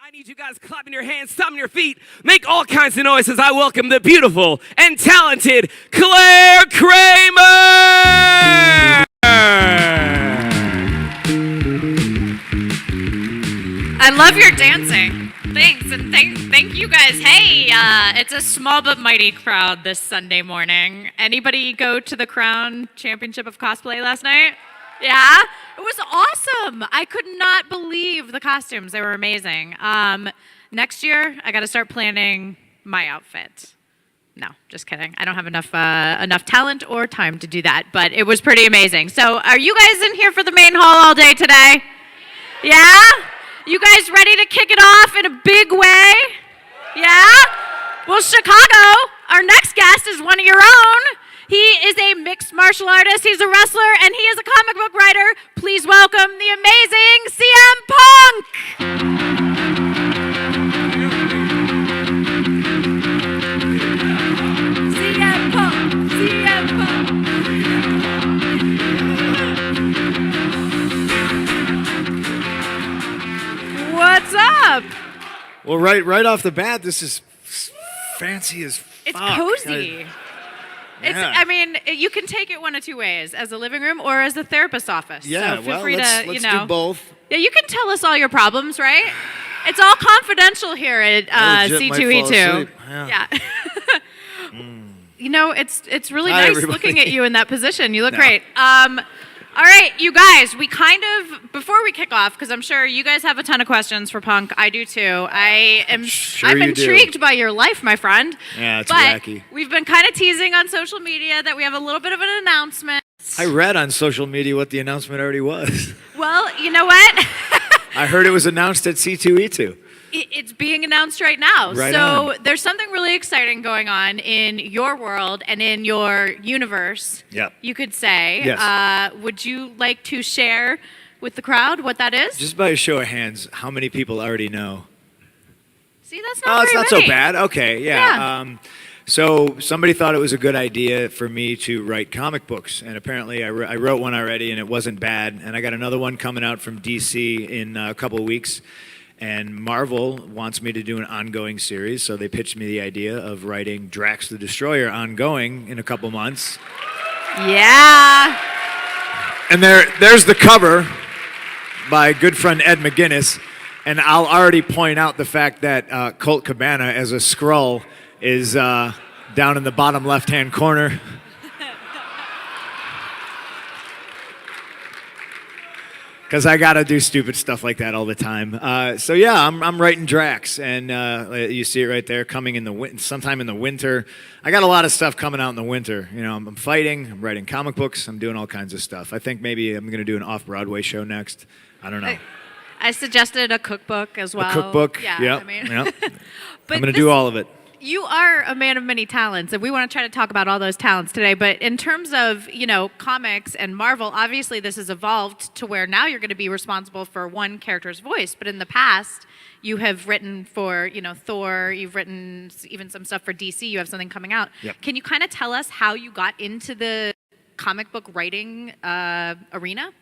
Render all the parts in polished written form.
I need you guys clapping your hands, stomping your feet, make all kinds of noise as I welcome the beautiful and talented Claire Kramer! I love your dancing. Thanks, and thank you guys. Hey, it's a small but mighty crowd this Sunday morning. Anybody go to the Crown Championship of Cosplay last night? Yeah? It was awesome. I could not believe the costumes. They were amazing. Next year, I got to start planning my outfit. No, just kidding. I don't have enough talent or time to do that, but it was pretty amazing. So are you guys in here for the main hall all day today? Yeah? You guys ready to kick it off in a big way? Yeah? Well, Chicago, our next guest is one of your own. He is a mixed martial artist, he's a wrestler, and he is a comic book writer. Please welcome the amazing CM Punk! CM Punk! CM Punk! What's up? Well, right off the bat, this is fancy as fuck. It's cozy. I mean, you can take it one of two ways, as a living room or as a therapist's office. Yeah, so feel well, free let's do both. Yeah, you can tell us all your problems, right? It's all confidential here at C2E2. Yeah. You know, it's really Hi, nice everybody. looking at you in that position. You look great. All right, you guys, before we kick off, because I'm sure you guys have a ton of questions for Punk. I do too. I'm intrigued by your life, my friend. Yeah, it's but wacky. We've been kind of teasing on social media that we have a little bit of an announcement. I read on social media what the announcement already was. Well, you know what? I heard it was announced at C2E2. It's being announced right now. Right so on. There's something really exciting going on in your world and in your universe, Yep. you could say. Yes. Would you like to share with the crowd what that is? Just by a show of hands, how many people already know? See, that's not It's very not many. so bad. Okay, yeah. So somebody thought it was a good idea for me to write comic books, and apparently I wrote one already, and it wasn't bad. And I got another one coming out from DC in a couple of weeks. And Marvel wants me to do an ongoing series, so they pitched me the idea of writing Drax the Destroyer ongoing in a couple months. Yeah. And there's the cover by good friend Ed McGuinness. And I'll already point out the fact that Colt Cabana as a Skrull is down in the bottom left-hand corner. Because I got to do stupid stuff like that all the time. So yeah, I'm writing Drax, and you see it right there, coming in sometime in the winter. I got a lot of stuff coming out in the winter. You know, I'm fighting, I'm writing comic books, I'm doing all kinds of stuff. I think maybe I'm going to do an off-Broadway show next. I don't know. I suggested a cookbook as well. A cookbook? Yeah. Yep. I mean. Yep. But I'm going to do all of it. You are a man of many talents, and we want to try to talk about all those talents today. But in terms of, comics and Marvel, obviously this has evolved to where now you're going to be responsible for one character's voice. But in the past, you have written for, Thor, you've written even some stuff for DC, you have something coming out. Yep. Can you kind of tell us how you got into the comic book writing arena?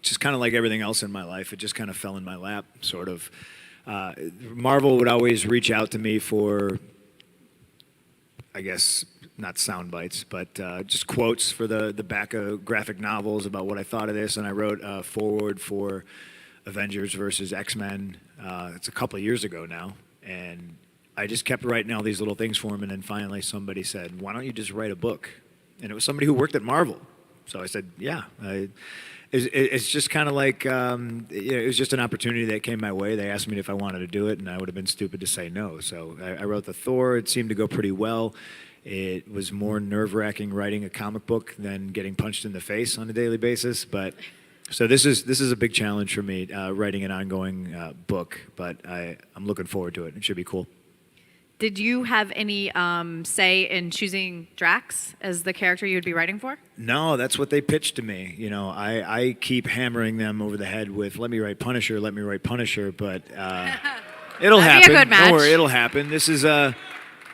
Just kind of like everything else in my life, it just kind of fell in my lap, sort of. Marvel would always reach out to me for, I guess, not sound bites, but just quotes for the back of graphic novels about what I thought of this. And I wrote a forward for Avengers versus X-Men. It's a couple of years ago now. And I just kept writing all these little things for him. And then finally somebody said, why don't you just write a book? And it was somebody who worked at Marvel. So I said, yeah. It's just kind of like, it was just an opportunity that came my way. They asked me if I wanted to do it, and I would have been stupid to say no. So I wrote the Thor. It seemed to go pretty well. It was more nerve-wracking writing a comic book than getting punched in the face on a daily basis. But so this is a big challenge for me, writing an ongoing book. But I'm looking forward to it. It should be cool. Did you have any say in choosing Drax as the character you would be writing for? No, that's what they pitched to me. I keep hammering them over the head with, let me write Punisher, but it'll happen. That'd be a good match. Don't worry, it'll happen. This is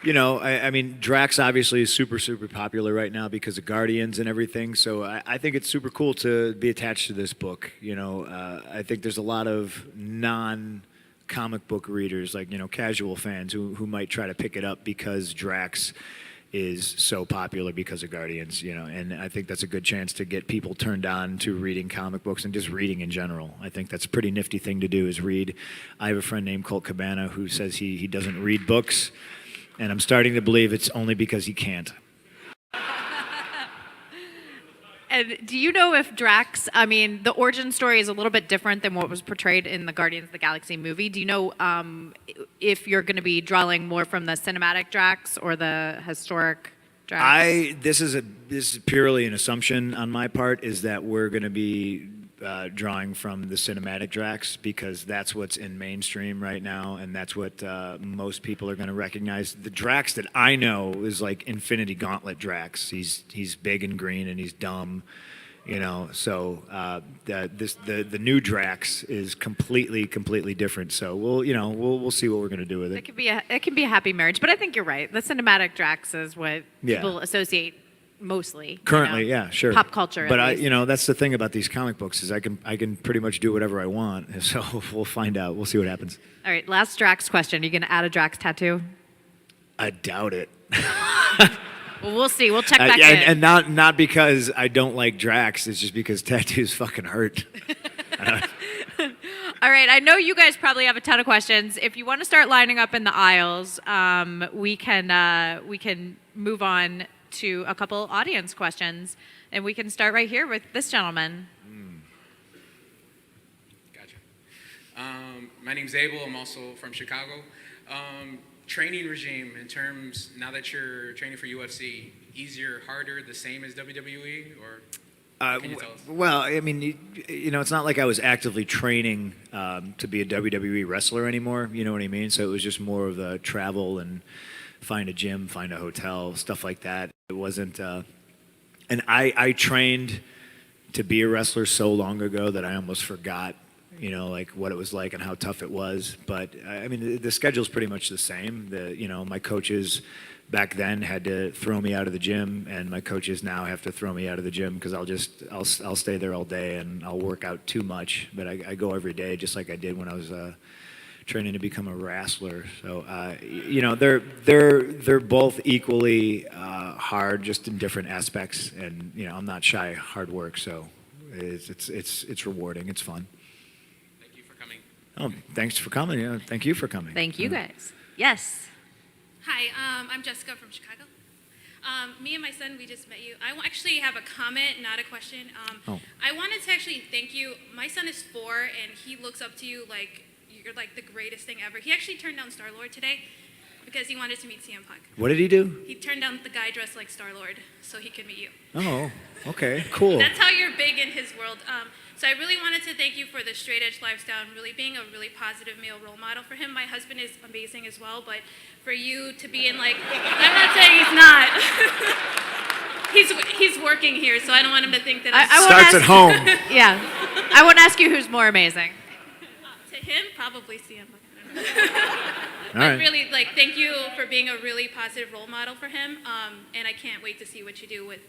I mean, Drax obviously is super, super popular right now because of Guardians and everything. So I think it's super cool to be attached to this book. I think there's a lot of non-comic book readers, like, casual fans who might try to pick it up because Drax is so popular because of Guardians, and I think that's a good chance to get people turned on to reading comic books and just reading in general. I think that's a pretty nifty thing to do is read. I have a friend named Colt Cabana who says he doesn't read books, and I'm starting to believe it's only because he can't. And do you know if Drax, I mean, the origin story is a little bit different than what was portrayed in the Guardians of the Galaxy movie. Do you know if you're going to be drawing more from the cinematic Drax or the historic Drax? This is purely an assumption on my part, is that we're going to be drawing from the cinematic Drax because that's what's in mainstream right now, and that's what most people are going to recognize. The Drax that I know is like Infinity Gauntlet Drax. He's big and green and he's dumb, So the new Drax is completely different. So we'll see what we're going to do with it. It can be a happy marriage, but I think you're right. The cinematic Drax is what people associate mostly currently. Yeah, sure. Pop culture, but that's the thing about these comic books is I can pretty much do whatever I want. So we'll find out. We'll see what happens. All right, last Drax question. Are you going to add a Drax tattoo? I doubt it. Well, we'll see. We'll check back in. And not because I don't like Drax. It's just because tattoos fucking hurt. All right, I know you guys probably have a ton of questions. If you want to start lining up in the aisles, we can move on to a couple audience questions, and we can start right here with this gentleman. Gotcha. My name's Abel. I'm also from Chicago. Training regime in terms, now that you're training for UFC, easier, harder, the same as WWE, or can you tell us? Well, I mean, it's not like I was actively training to be a WWE wrestler anymore. You know what I mean? So it was just more of the travel and find a gym, find a hotel, stuff like that. It wasn't, and I trained to be a wrestler so long ago that I almost forgot, like what it was like and how tough it was. But I mean, the schedule's pretty much the same. My coaches back then had to throw me out of the gym, and my coaches now have to throw me out of the gym because I'll stay there all day and I'll work out too much. But I go every day, just like I did when I was training to become a wrestler. So they're both equally hard, just in different aspects. And I'm not shy of hard work, so it's rewarding. It's fun. Thank you for coming. Oh, thanks for coming. Yeah, thank you for coming. Thank you guys. Yes. Hi, I'm Jessica from Chicago. Me and my son, we just met you. I actually have a comment, not a question. I wanted to actually thank you. My son is 4, and he looks up to you like you're like the greatest thing ever. He actually turned down Star-Lord today because he wanted to meet CM Punk. What did he do? He turned down the guy dressed like Star-Lord so he could meet you. Oh, okay, cool. That's how you're big in his world. So I really wanted to thank you for the straight edge lifestyle and really being a really positive male role model for him. My husband is amazing as well, but for you to be in like, I'm not saying he's not. He's working here, so I don't want him to think that Starts at home. Yeah. I won't ask you who's more amazing. To him, probably CM Punk. All right. But really, thank you for being a really positive role model for him, and I can't wait to see what you do with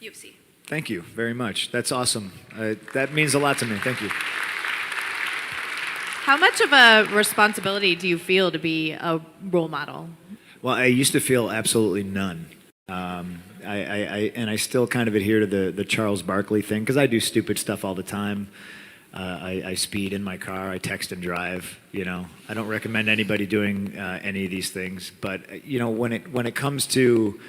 UFC. Thank you very much. That's awesome. That means a lot to me. Thank you. How much of a responsibility do you feel to be a role model? Well, I used to feel absolutely none. I still kind of adhere to the Charles Barkley thing because I do stupid stuff all the time. I speed in my car. I text and drive. I don't recommend anybody doing any of these things. But when it comes to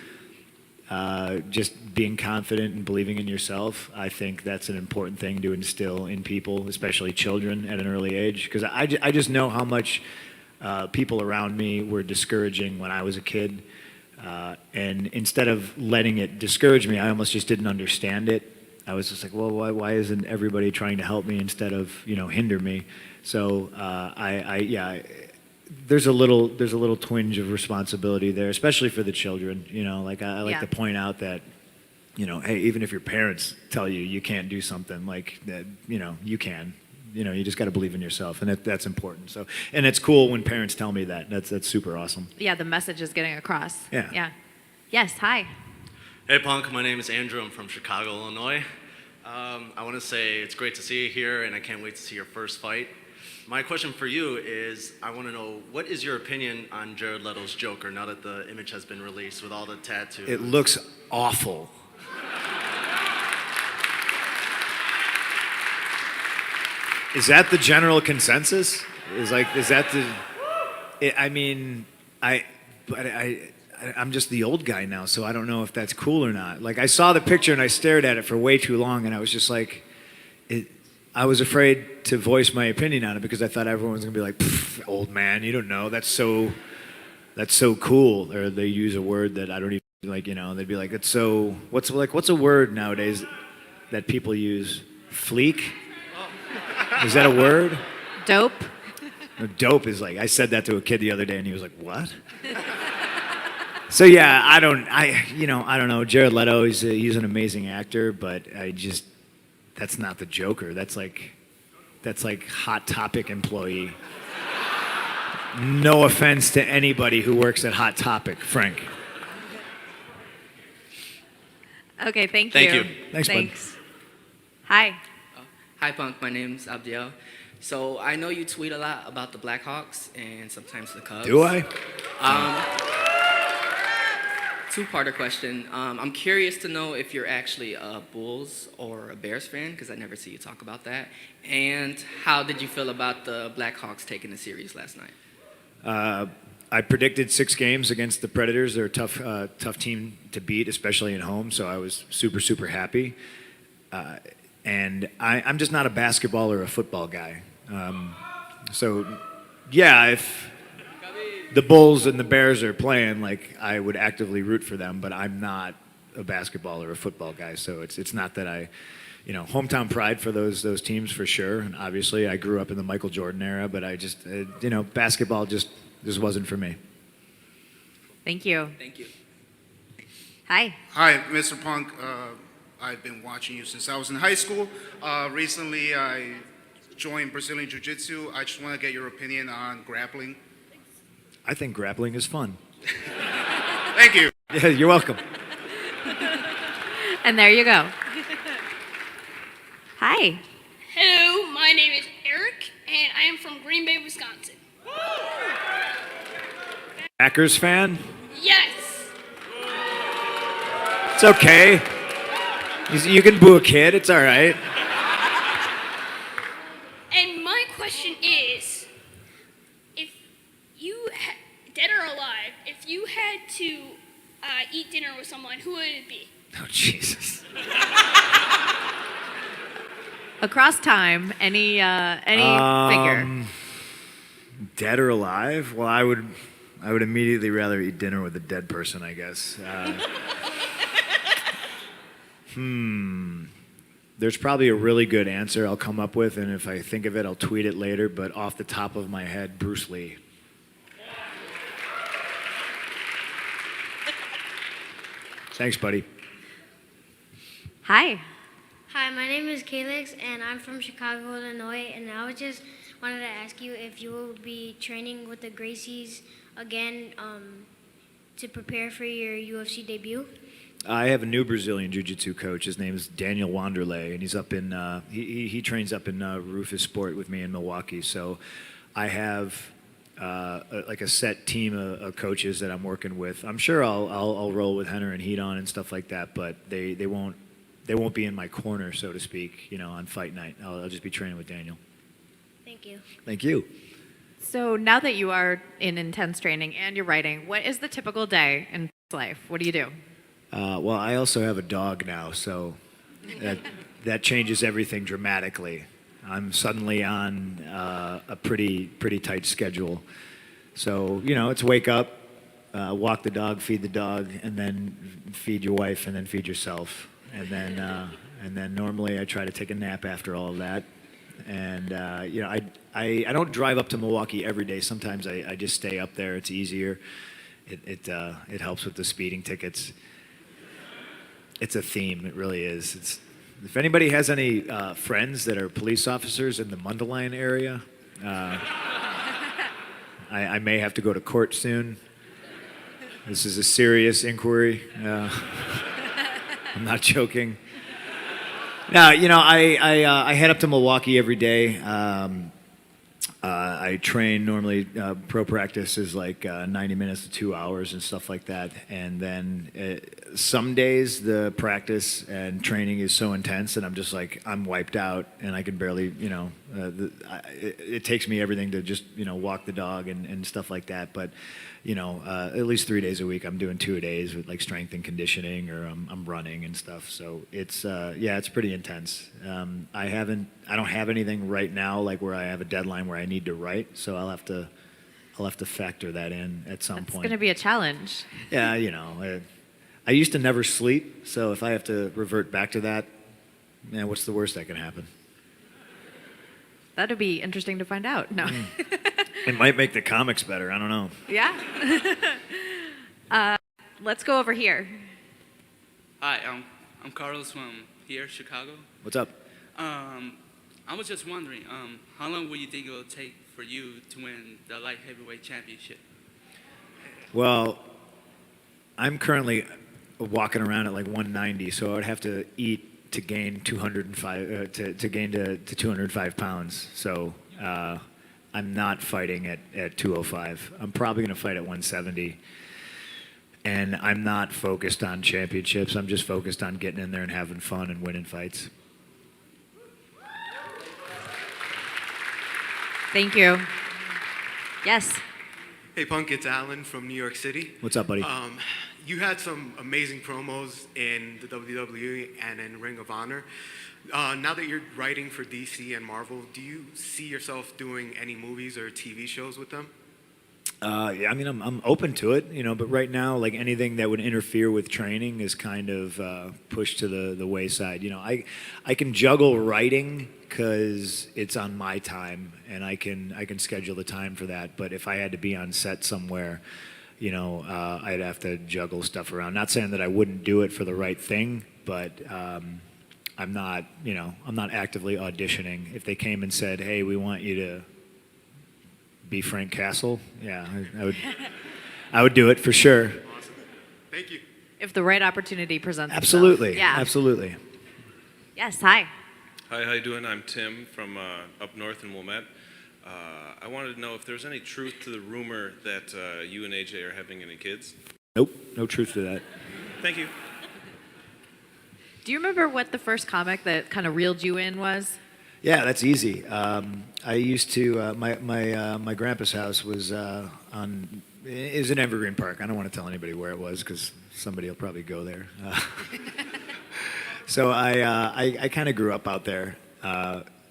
just being confident and believing in yourself, I think that's an important thing to instill in people, especially children at an early age. Because I just know how much people around me were discouraging when I was a kid. And instead of letting it discourage me, I almost just didn't understand it. I was just like, well, why isn't everybody trying to help me instead of hinder me? So there's a little twinge of responsibility there, especially for the children. I like to point out that hey, even if your parents tell you can't do something like that, you can. you just got to believe in yourself, and that's important. So, and it's cool when parents tell me that. That's super awesome. Yeah, the message is getting across. Yeah. Yeah. Yes, hi. Hey Punk, my name is Andrew. I'm from Chicago, Illinois. I want to say it's great to see you here, and I can't wait to see your first fight. My question for you is, I want to know, what is your opinion on Jared Leto's Joker now that the image has been released with all the tattoos? It looks awful. Is that the general consensus? Is that the? I'm just the old guy now, so I don't know if that's cool or not. Like, I saw the picture and I stared at it for way too long, and I was just like, I was afraid to voice my opinion on it because I thought everyone was gonna be like, "Old man, you don't know. That's so cool." Or they use a word that I don't even like. They'd be like, "It's so." What's a word nowadays that people use? Fleek. Is that a word? Dope. No, dope is like, I said that to a kid the other day and he was like, what? So yeah, I don't know. Jared Leto, he's an amazing actor, but that's not the Joker. That's like Hot Topic employee. No offense to anybody who works at Hot Topic, Frank. Okay, thank you. Thank you. Thanks, bud. Hi. Hi, Punk. My name's Abdiel. So I know you tweet a lot about the Blackhawks and sometimes the Cubs. Do I? Two-parter question. I'm curious to know if you're actually a Bulls or a Bears fan, because I never see you talk about that. And how did you feel about the Blackhawks taking the series last night? I predicted 6 games against the Predators. They're a tough team to beat, especially at home. So I was super, super happy. And I'm just not a basketball or a football guy. So, yeah, if the Bulls and the Bears are playing, like, I would actively root for them. But I'm not a basketball or a football guy. So it's not that I, hometown pride for those teams for sure. And obviously, I grew up in the Michael Jordan era. But I just, basketball just wasn't for me. Thank you. Thank you. Hi. Hi, Mr. Punk. I've been watching you since I was in high school. Recently, I joined Brazilian Jiu-Jitsu. I just want to get your opinion on grappling. I think grappling is fun. Thank you. Yeah, you're welcome. And there you go. Hi. Hello, my name is Eric, and I am from Green Bay, Wisconsin. Packers fan? Yes. It's okay. You can boo a kid. It's all right. And my question is, if you, dead or alive, if you had to eat dinner with someone, who would it be? Oh, Jesus. Across time, any figure. Dead or alive? Well, I would immediately rather eat dinner with a dead person, I guess. There's probably a really good answer I'll come up with, and if I think of it, I'll tweet it later, but off the top of my head, Bruce Lee. Thanks, buddy. Hi. Hi, my name is Calix, and I'm from Chicago, Illinois, and I just wanted to ask you if you will be training with the Gracies again to prepare for your UFC debut. I have a new Brazilian Jiu-Jitsu coach. His name is Daniel Wanderlei, and he's up in he trains up in Rufus Sport with me in Milwaukee. So I have like a set team of coaches that I'm working with. I'm sure I'll roll with Henner and Heat on and stuff like that, but they won't be in my corner, so to speak, on fight night. I'll just be training with Daniel. Thank you. Thank you. So now that you are in intense training and you're writing, what is the typical day in life? What do you do? Well, I also have a dog now, so that changes everything dramatically. I'm suddenly on a pretty tight schedule. So, it's wake up, walk the dog, feed the dog, and then feed your wife, and then feed yourself. And then normally I try to take a nap after all of that. And, I don't drive up to Milwaukee every day. Sometimes I just stay up there. It's easier. It helps with the speeding tickets. It's a theme. It really is. If anybody has any friends that are police officers in the Mundelein area, I may have to go to court soon. This is a serious inquiry. I'm not joking. No, you know, I head up to Milwaukee every day. I train normally, pro practice is like 90 minutes to 2 hours and stuff like that. And then some days the practice and training is so intense and I'm just like, I'm wiped out and I can barely, you know, it takes me everything to just, you know, walk the dog and stuff like that. But, you know, at least 3 days a week, I'm doing 2-a-days with like strength and conditioning or I'm running and stuff. So it's, yeah, it's pretty intense. I don't have anything right now, like where I have a deadline where I need to write. So I'll have to factor that in at some point. It's going to be a challenge. Yeah, you know, I used to never sleep. So if I have to revert back to that, man, what's the worst that can happen? That'd be interesting to find out. No. It might make the comics better. I don't know. Yeah. Let's go over here. Hi, I'm Carlos from here, Chicago. What's up? I was just wondering, how long will you think it will take for you to win the light heavyweight championship? Well, I'm currently walking around at like 190, so I would have to eat to gain 205 to gain to 205 pounds. So I'm not fighting at 205. I'm probably going to fight at 170. And I'm not focused on championships. I'm just focused on getting in there and having fun and winning fights. Thank you. Yes. Hey, Punk, it's Alan from New York City. What's up, buddy? You had some amazing promos in the WWE and in Ring of Honor. Now that you're writing for DC and Marvel, do you see yourself doing any movies or TV shows with them? Yeah, I mean, I'm open to it, you know, but right now, like anything that would interfere with training is kind of pushed to the wayside. You know, I can juggle writing because it's on my time and I can schedule the time for that. But if I had to be on set somewhere, you know, I'd have to juggle stuff around. Not saying that I wouldn't do it for the right thing, but I'm not, you know, I'm not actively auditioning. If they came and said, "Hey, we want you to be Frank Castle," yeah, I would do it for sure. Awesome. Thank you. If the right opportunity presents Absolutely. itself. Yeah. Absolutely. Yes, hi. Hi, how you doing? I'm Tim from up north in Wilmette. I wanted to know if there's any truth to the rumor that you and AJ are having any kids. Nope, no truth to that. Thank you. Do you remember what the first comic that kind of reeled you in was? Yeah, that's easy. I used to my grandpa's house was is in Evergreen Park. I don't want to tell anybody where it was because somebody will probably go there. So I kind of grew up out there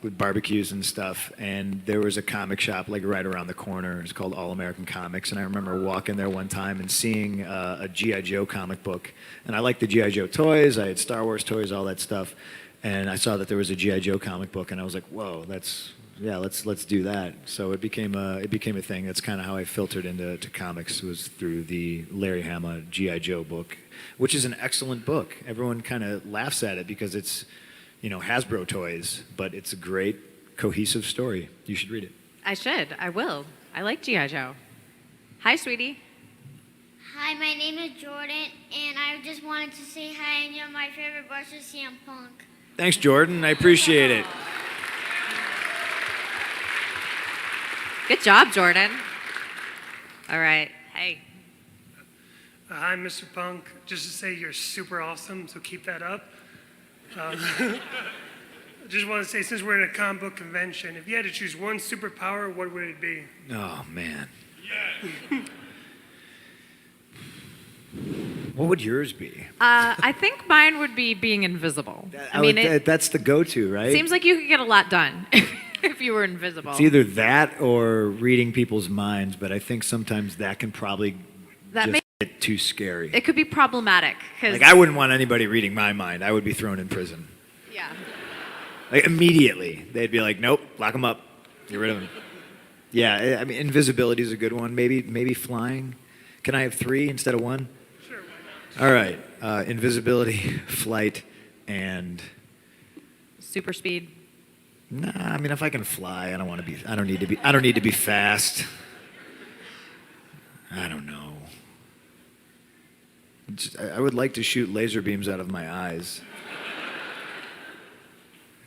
with barbecues and stuff, and there was a comic shop like right around the corner. It's called All American Comics, and I remember walking there one time and seeing a G.I. Joe comic book, and I liked the G.I. Joe toys. I had Star Wars toys, all that stuff. And I saw that there was a G.I. Joe comic book, and I was like, "Whoa, let's do that." So it became a thing. That's kind of how I filtered into comics, was through the Larry Hama G.I. Joe book, which is an excellent book. Everyone kind of laughs at it because it's, you know, Hasbro toys, but it's a great cohesive story. You should read it. I should. I will. I like G.I. Joe. Hi, sweetie. Hi, my name is Jordan, and I just wanted to say hi, and you're my favorite versus CM Punk. Thanks, Jordan. I appreciate it. Good job, Jordan. All right. Hey. Hi, Mr. Punk. Just to say you're super awesome, so keep that up. I just want to say, since we're in a comic book convention, if you had to choose one superpower, what would it be? Oh, man. What would yours be? I think mine would be being invisible. That's the go-to, right? Seems like you could get a lot done if you were invisible. It's either that or reading people's minds, but I think sometimes that can probably get too scary. It could be problematic. Like, I wouldn't want anybody reading my mind. I would be thrown in prison. Yeah. Like, immediately. They'd be like, "Nope, lock him up. Get rid of him." Yeah, I mean, invisibility is a good one. Maybe flying. Can I have 3 instead of 1? Sure. All right. Invisibility, flight, and super speed? Nah, I mean, if I can fly, I don't want to be. I don't need to be. I don't need to be fast. I don't know. I would like to shoot laser beams out of my eyes.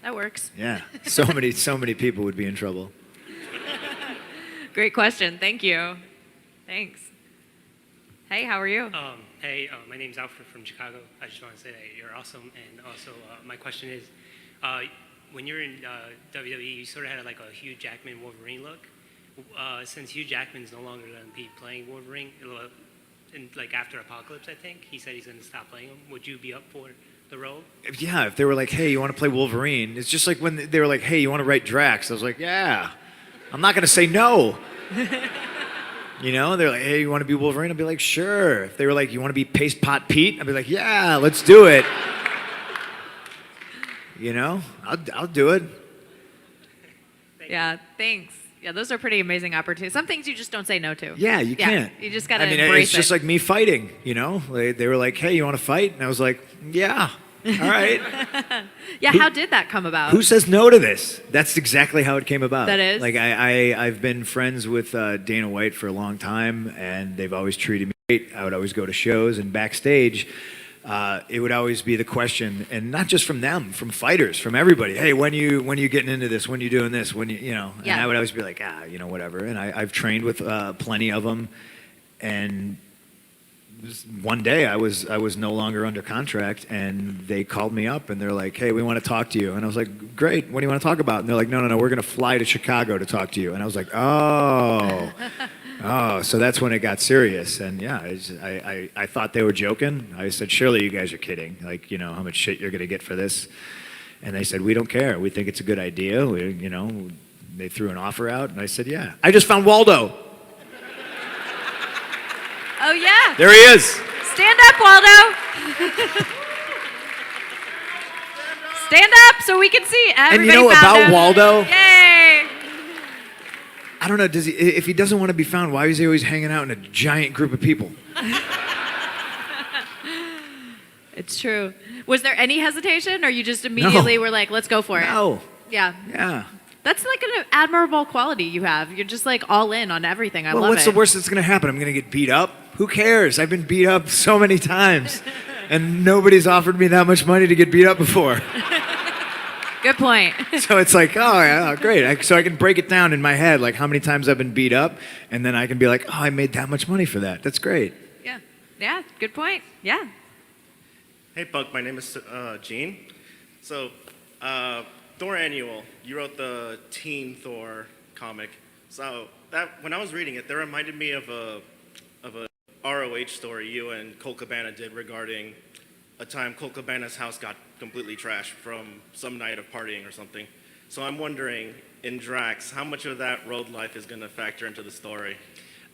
That works. Yeah, so many people would be in trouble. Great question. Thank you. Thanks. Hey, how are you? Hey, my name's Alfred from Chicago. I just want to say that you're awesome. And also, my question is, when you're in WWE, you sort of had like a Hugh Jackman Wolverine look. Since Hugh Jackman's no longer going to be playing Wolverine, like after Apocalypse, I think he said he's going to stop playing him. Would you be up for the role? Yeah, if they were like, hey, you want to play Wolverine? It's just like when they were like, hey, you want to write Drax? I was like, yeah. I'm not going to say no. You know, they're like, hey, you want to be Wolverine? I'd be like, sure. If they were like, you want to be Paste Pot Pete? I'd be like, yeah, let's do it. You know, I'll do it. Yeah, thanks. Yeah, those are pretty amazing opportunities. Some things you just don't say no to. Yeah, you can't. You just gotta I mean, embrace it's just it. like me fighting, you know? They were like, hey, you want to fight? And I was like, yeah, all right. Yeah, how did that come about? Who says no to this? That's exactly how it came about. That is? Like, I've been friends with Dana White for a long time, and they've always treated me great. I would always go to shows, and backstage, it would always be the question, and not just from them, from fighters, from everybody. Hey, when you getting into this? When you doing this? When you know? And I would always be like, whatever. And I've trained with plenty of them, and one day I was no longer under contract, and they called me up and they're like, hey, we want to talk to you. And I was like, great, what do you want to talk about? And they're like, no, we're going to fly to Chicago to talk to you. And I was like, oh, so that's when it got serious. And yeah, I thought they were joking. I said, surely you guys are kidding. Like, you know, how much shit you're going to get for this? And they said, we don't care. We think it's a good idea. They threw an offer out, and I said, yeah. I just found Waldo. Oh, yeah. There he is. Stand up, Waldo. Stand up so we can see. Everybody And you know found about him. Waldo? Yay. I don't know. If he doesn't want to be found, why is he always hanging out in a giant group of people? It's true. Was there any hesitation, or you just immediately were like, let's go for it? No. Yeah. Yeah. That's like an admirable quality you have. You're just like all in on everything. I Well, love what's it. the worst that's going to happen? I'm going to get beat up? Who cares? I've been beat up so many times, and nobody's offered me that much money to get beat up before. Good point. So it's like, oh, yeah, great. So I can break it down in my head, like how many times I've been beat up, and then I can be like, oh, I made that much money for that. That's great. Yeah. Yeah. Good point. Yeah. Hey, Punk, my name is Gene. So, Thor Annual, you wrote the Teen Thor comic. So that when I was reading it, that reminded me of a ROH story you and Colt Cabana did regarding a time Colt Cabana's house got completely trashed from some night of partying or something. So I'm wondering, in Drax, how much of that road life is going to factor into the story?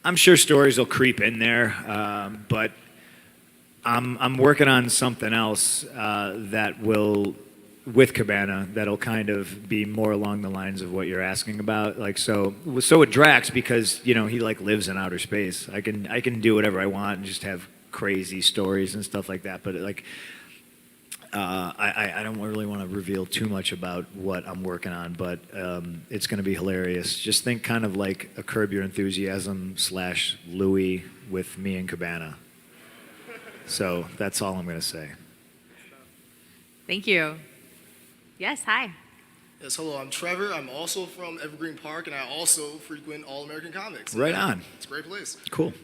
I'm sure stories will creep in there, but I'm working on something else that will, with Cabana, that'll kind of be more along the lines of what you're asking about. Like so with Drax, because he like lives in outer space. I can do whatever I want and just have crazy stories and stuff like that. But like, I don't really want to reveal too much about what I'm working on, but it's going to be hilarious. Just think kind of like a Curb Your Enthusiasm / Louis with me and Cabana. So that's all I'm going to say. Thank you. Yes, hi. Yes, hello, I'm Trevor. I'm also from Evergreen Park, and I also frequent All American Comics. Right on. It's a great place. Cool.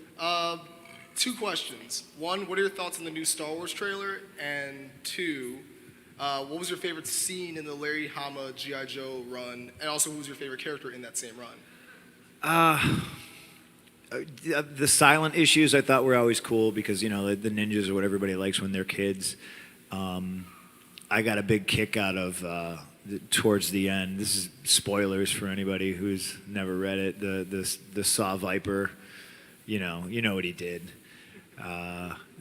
2 questions. 1, what are your thoughts on the new Star Wars trailer? And 2, what was your favorite scene in the Larry Hama G.I. Joe run? And also, who was your favorite character in that same run? The silent issues I thought were always cool because, the ninjas are what everybody likes when they're kids. I got a big kick out of towards the end. This is spoilers for anybody who's never read it. The Saw Viper, you know what he did.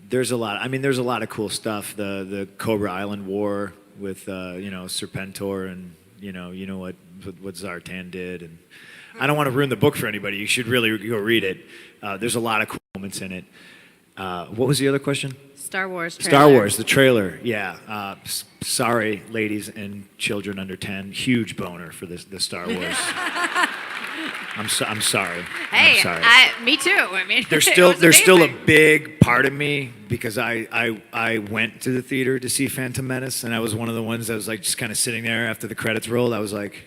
There's a lot. I mean, there's a lot of cool stuff. The Cobra Island War with Serpentor and you know what Zartan did. And I don't want to ruin the book for anybody. You should really go read it. There's a lot of cool moments in it. What was the other question? Star Wars trailer. Star Wars, the trailer. Yeah. Sorry, ladies and children under 10. Huge boner for the Star Wars. I'm sorry. Hey, I'm sorry. me too. I mean, There's it still was there's still a amazing. big part of me because I went to the theater to see Phantom Menace, and I was one of the ones that was like just kind of sitting there after the credits rolled. I was like,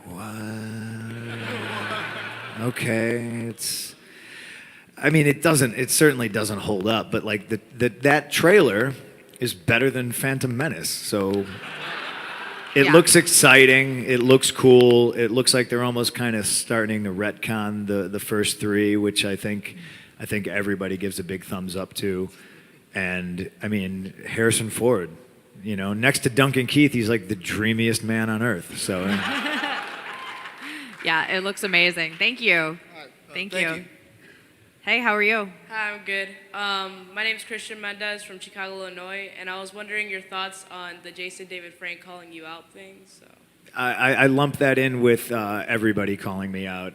what? Okay, it certainly doesn't hold up, but like that trailer is better than Phantom Menace, so. It Yeah. looks exciting. It looks cool. It looks like they're almost kind of starting to retcon the first three, which I think everybody gives a big thumbs up to. And I mean, Harrison Ford, next to Duncan Keith, he's like the dreamiest man on earth. So Yeah, it looks amazing. Thank you. Thank you. Hey, how are you? Hi, I'm good. My name is Christian Mendez from Chicago, Illinois, and I was wondering your thoughts on the Jason David Frank calling you out thing. So. I lump that in with everybody calling me out.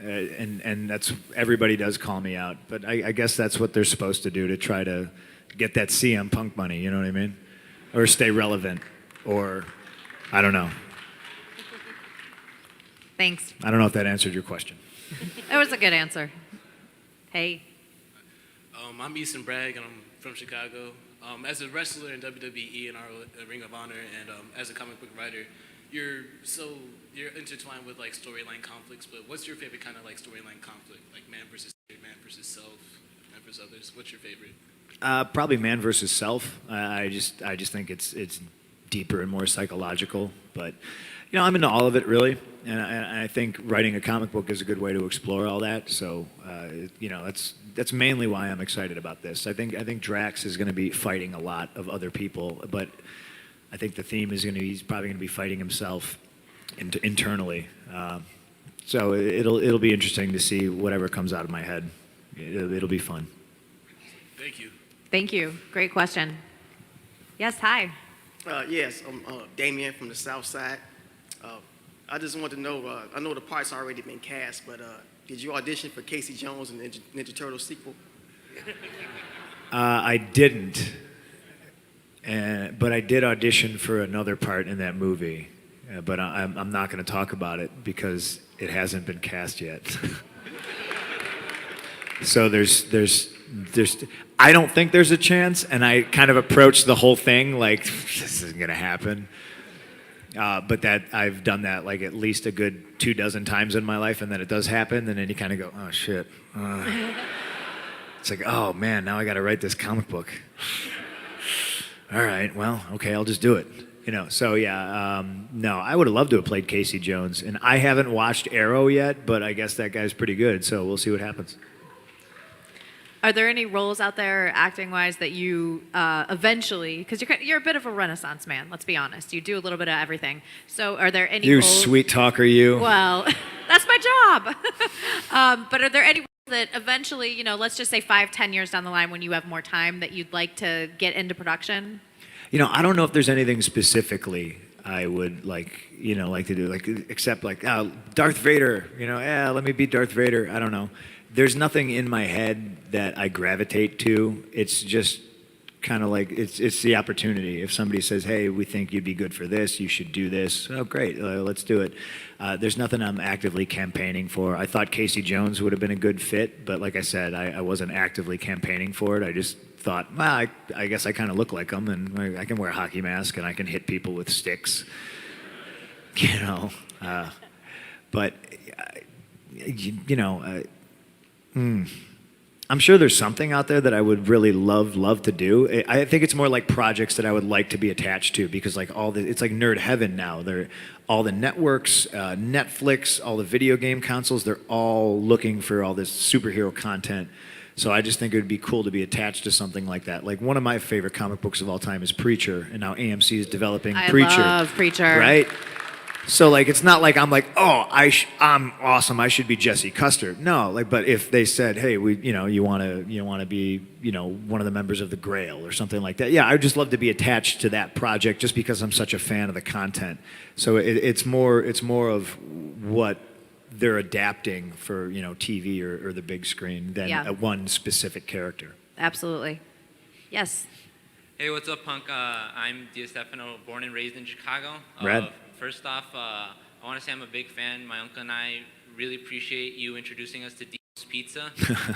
And that's everybody does call me out, but I guess that's what they're supposed to do to try to get that CM Punk money. You know what I mean? Or stay relevant, or I don't know. Thanks. I don't know if that answered your question. That was a good answer. Hey. I'm Easton Bragg, and I'm from Chicago. As a wrestler in WWE and our Ring of Honor, and as a comic book writer, you're intertwined with like storyline conflicts. But what's your favorite kind of like storyline conflict, like man versus self, man versus others? What's your favorite? Probably man versus self. I just think it's deeper and more psychological. But I'm into all of it really, and I think writing a comic book is a good way to explore all that. So that's mainly why I'm excited about this. I think Drax is going to be fighting a lot of other people, but I think the theme is he's probably going to be fighting himself internally. So it'll be interesting to see whatever comes out of my head. It'll be fun. Thank you. Thank you. Great question. Yes, hi. Yes, I'm Damien from the South Side. I just want to know, I know the part's already been cast, but did you audition for Casey Jones in the Ninja Turtles sequel? I didn't, but I did audition for another part in that movie, but I'm not going to talk about it because it hasn't been cast yet. So I don't think there's a chance, and I kind of approached the whole thing like, this isn't going to happen. But that I've done that like at least a good 24 times in my life, and then it does happen, and then you kind of go, oh shit. It's like, oh man, now I got to write this comic book. All right, well, okay, I'll just do it. So yeah, no, I would have loved to have played Casey Jones, and I haven't watched Arrow yet, but I guess that guy's pretty good, so we'll see what happens. Are there any roles out there, acting-wise, that you eventually, because you're a bit of a Renaissance man, let's be honest. You do a little bit of everything. So are there any You roles? sweet talker, you. Well, that's my job. But are there any roles that eventually, let's just say 5-10 years down the line when you have more time that you'd like to get into production? I don't know if there's anything specifically I would like to do, except Darth Vader, let me be Darth Vader. I don't know. There's nothing in my head that I gravitate to. It's just kind of like it's the opportunity. If somebody says, "Hey, we think you'd be good for this. You should do this." Oh, great, let's do it. There's nothing I'm actively campaigning for. I thought Casey Jones would have been a good fit, but like I said, I wasn't actively campaigning for it. I just thought, well, I guess I kind of look like him, and I can wear a hockey mask, and I can hit people with sticks. But I'm sure there's something out there that I would really love to do. I think it's more like projects that I would like to be attached to, because it's like nerd heaven now. All the networks, Netflix, all the video game consoles, they're all looking for all this superhero content. So I just think it would be cool to be attached to something like that. Like one of my favorite comic books of all time is Preacher, and now AMC is developing Preacher. I love Preacher. Right? So it's not like I'm like, oh, I'm awesome, I should be Jesse Custer. No, but if they said, hey, you want to be one of the members of the Grail or something like that, yeah, I'd just love to be attached to that project just because I'm such a fan of the content. So it's more of what they're adapting for TV or the big screen than Yeah. one specific character. Absolutely. Yes. Hey, what's up, Punk? I'm DiStefano, born and raised in Chicago. Rad. First off, I want to say I'm a big fan. My uncle and I really appreciate you introducing us to Dino's Pizza.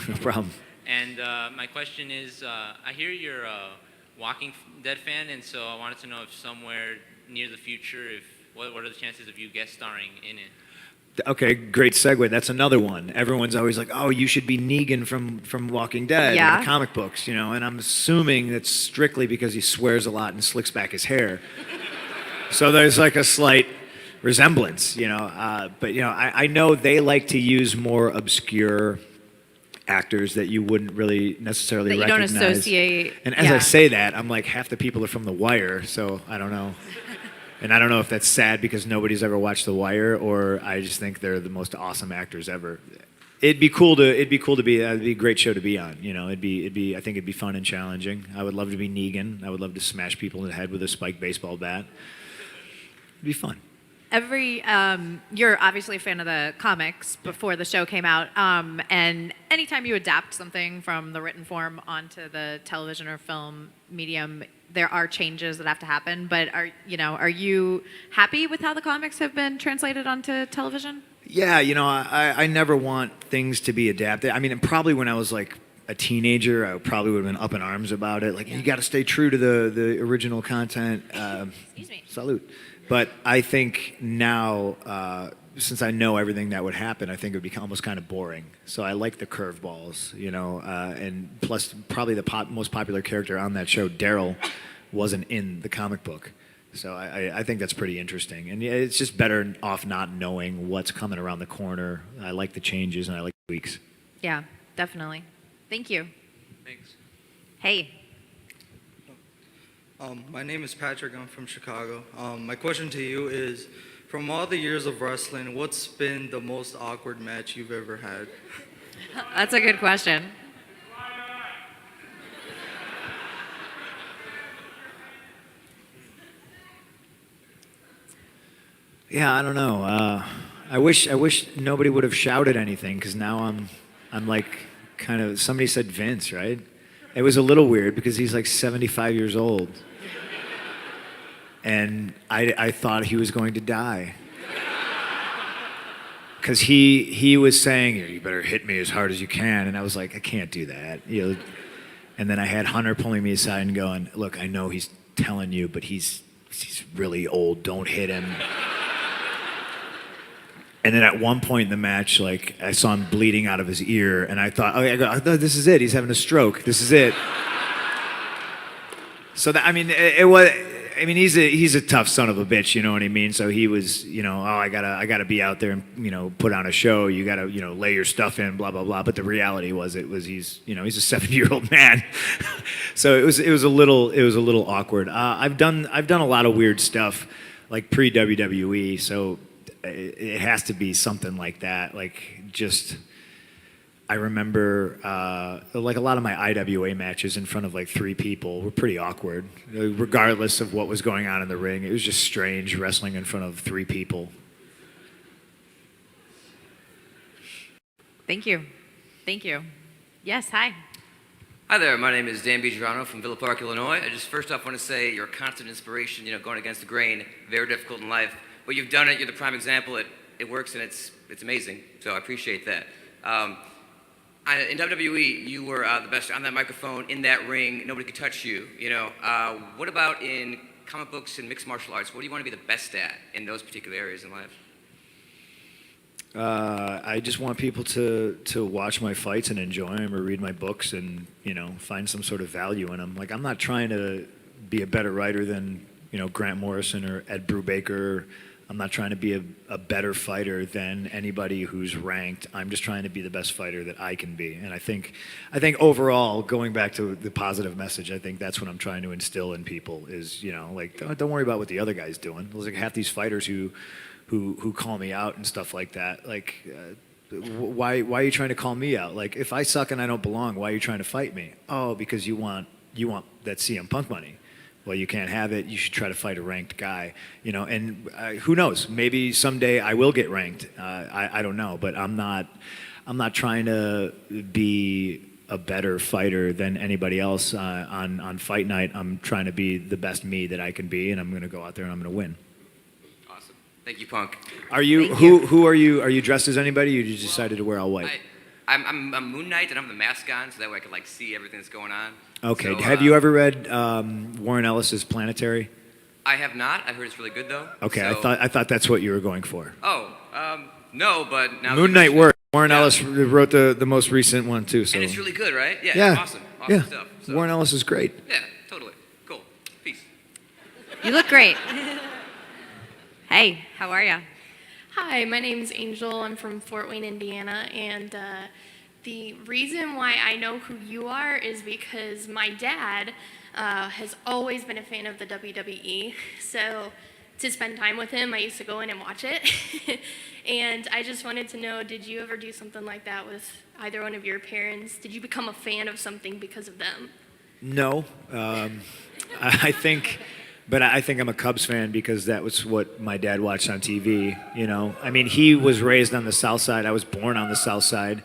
No problem. And my question is, I hear you're a Walking Dead fan, and so I wanted to know if somewhere near the future, what are the chances of you guest starring in it? Okay, great segue. That's another one. Everyone's always like, "Oh, you should be Negan from Walking Dead in the comic books," and I'm assuming that's strictly because he swears a lot and slicks back his hair. So there's like a slight resemblance, But I know they like to use more obscure actors that you wouldn't really necessarily That you recognize. don't associate. And as I say that, I'm like, half the people are from The Wire, so I don't know. And I don't know if that's sad because nobody's ever watched The Wire, or I just think they're the most awesome actors ever. It'd be cool to be. It'd be a great show to be on. I think it'd be fun and challenging. I would love to be Negan. I would love to smash people in the head with a spiked baseball bat. It'd be fun. You're obviously a fan of the comics before the show came out, and anytime you adapt something from the written form onto the television or film medium, there are changes that have to happen. But are you happy with how the comics have been translated onto television? Yeah, I never want things to be adapted. I mean, and probably when I was like a teenager, I probably would have been up in arms about it. Like, you got to stay true to the original content. Excuse me. Salute. But I think now, since I know everything that would happen, I think it would become almost kind of boring. So I like the curveballs, and plus probably the most popular character on that show, Daryl, wasn't in the comic book. So I think that's pretty interesting. And yeah, it's just better off not knowing what's coming around the corner. I like the changes and I like the tweaks. Yeah, definitely. Thank you. Thanks. Hey. My name is Patrick. I'm from Chicago. My question to you is, from all the years of wrestling, what's been the most awkward match you've ever had? That's a good question. Yeah, I don't know. I wish nobody would have shouted anything because now I'm like kind of, somebody said Vince, right? It was a little weird because he's like 75 years old. And I thought he was going to die. Because he was saying, you better hit me as hard as you can. And I was like, I can't do that. And then I had Hunter pulling me aside and going, look, I know he's telling you, but he's really old. Don't hit him. And then at one point in the match, like, I saw him bleeding out of his ear. And I thought, I thought this is it. He's having a stroke. This is it. So that, he's a tough son of a bitch, you know what I mean? So he was, I gotta be out there and, put on a show. You gotta, lay your stuff in, blah, blah, blah. But the reality was he's a 70-year-old man. So it was a little awkward. I've done a lot of weird stuff, like pre-WWE. So it has to be something like that. Like, just, I remember, like, a lot of my IWA matches in front of like 3 people were pretty awkward, regardless of what was going on in the ring. It was just strange wrestling in front of 3 people. Thank you. Thank you. Yes, hi. Hi there, my name is Dan Bigerano from Villa Park, Illinois. I just first off want to say you're a constant inspiration, going against the grain, very difficult in life. But you've done it, you're the prime example, it works and it's amazing, so I appreciate that. In WWE, you were the best on that microphone, in that ring, nobody could touch you, What about in comic books and mixed martial arts? What do you want to be the best at in those particular areas in life? I just want people to watch my fights and enjoy them, or read my books and, find some sort of value in them. Like, I'm not trying to be a better writer than, Grant Morrison or Ed Brubaker. I'm not trying to be a better fighter than anybody who's ranked. I'm just trying to be the best fighter that I can be. And I think overall, going back to the positive message, I think that's what I'm trying to instill in people is, like, don't worry about what the other guy's doing. There's like half these fighters who call me out and stuff like that. Like, why are you trying to call me out? Like, if I suck and I don't belong, why are you trying to fight me? Oh, because you want that CM Punk money. well, you can't have it. You should try to fight a ranked guy, you know. And who knows? Maybe someday I will get ranked. I don't know, but I'm not trying to be a better fighter than anybody else on fight night. I'm trying to be the best me that I can be, and I'm going to go out there and I'm going to win. Awesome. Thank you, Punk. Are you who are you? Are you dressed as anybody? Or you just decided to wear all white? I'm Moon Knight, and I'm the mask on, so that way I can like see everything that's going on. Okay. So, Have you ever read Warren Ellis's Planetary? I have not. I heard it's really good though. Okay, So, I thought that's what you were going for. Oh, no, but now. Moon Knight worked. Warren Ellis wrote the most recent one too. So And it's really good, right? Yeah. yeah, Awesome yeah. stuff. So, Warren Ellis is great. Yeah, totally. Cool. Peace. You look great. Hey, how are you? Hi, my name's Angel. I'm from Fort Wayne, Indiana, and the reason why I know who you are is because my dad has always been a fan of the WWE. So to spend time with him, I used to go in and watch it. And I just wanted to know, did you ever do something like that with either one of your parents? Did you become a fan of something because of them? No, I think, but I think I'm a Cubs fan because that was what my dad watched on TV. You know, I mean, he was raised on the South Side. I was born on the South Side,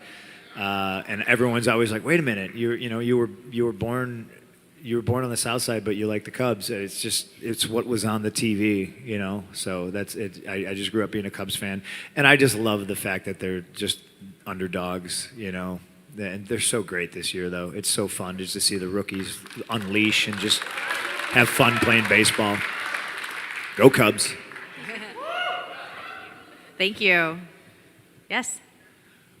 and everyone's always like, "Wait a minute, you were born on the South Side, but you like the Cubs." It's what was on the TV, you know. So that's it. I just grew up being a Cubs fan, and I just love the fact that they're just underdogs, you know. And they're so great this year, though. It's so fun just to see the rookies unleash and just have fun playing baseball. Go Cubs. Thank you. Yes.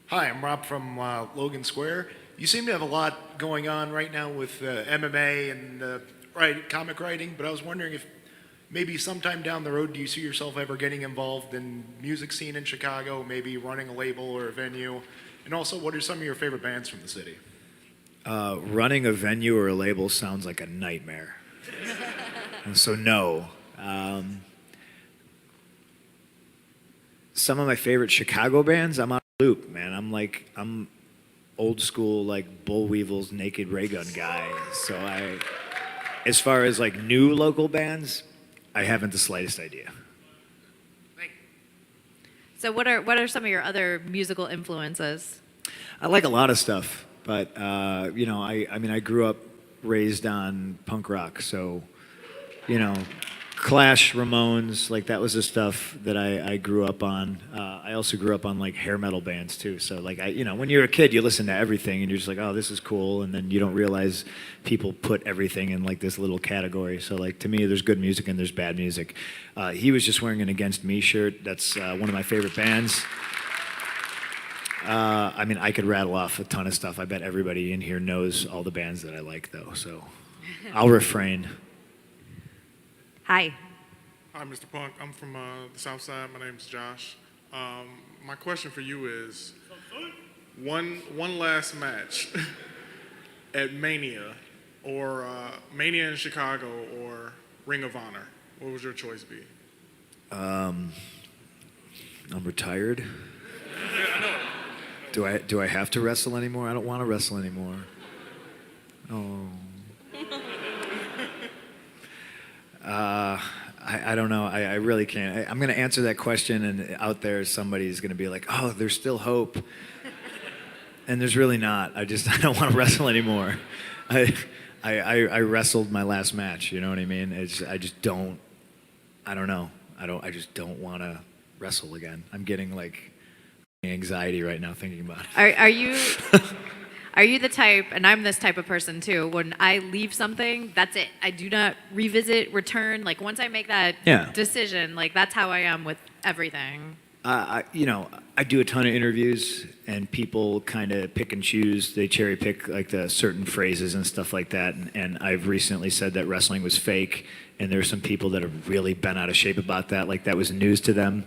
Hi, I'm Rob from Logan Square. You seem to have a lot going on right now with MMA and comic writing, but I was wondering if maybe sometime down the road, do you see yourself ever getting involved in music scene in Chicago, maybe running a label or a venue? And also, what are some of your favorite bands from the city? Running a venue or a label sounds like a nightmare. So no. Some of my favorite Chicago bands, I'm on a loop, man. I'm old school, like Bull Weevil's Naked Ray Gun guy. So as far as like new local bands, I haven't the slightest idea. So what are some of your other musical influences? I like a lot of stuff, but you know, I mean, I grew up raised on punk rock, so you know, Clash, Ramones, like that was the stuff that I grew up on. I also grew up on like hair metal bands too. So like you know, when you're a kid, you listen to everything and you're just like, oh, this is cool, and then you don't realize people put everything in like this little category. So like to me, there's good music and there's bad music. He was just wearing an Against Me shirt. That's one of my favorite bands. I mean, I could rattle off a ton of stuff. I bet everybody in here knows all the bands that I like, though. So I'll refrain. Hi. Hi, Mr. Punk. I'm from the South Side. My name's Josh. My question for you is, one last match at Mania, or Mania in Chicago, or Ring of Honor. What would your choice be? I'm retired. Do I have to wrestle anymore? I don't want to wrestle anymore. Oh. I don't know. I really can't. I'm going to answer that question, and out there somebody's going to be like, "Oh, there's still hope," and there's really not. I don't want to wrestle anymore. I wrestled my last match. You know what I mean? I just don't. I don't know. I just don't want to wrestle again. I'm getting like anxiety right now thinking about it. Are you the type, and I'm this type of person too, when I leave something, that's it. I do not revisit, return. Like once I make that decision, like that's how I am with everything. You know, I do a ton of interviews, and people kind of pick and choose. They cherry pick like the certain phrases and stuff like that. And I've recently said that wrestling was fake, and there's some people that have really bent out of shape about that, like that was news to them.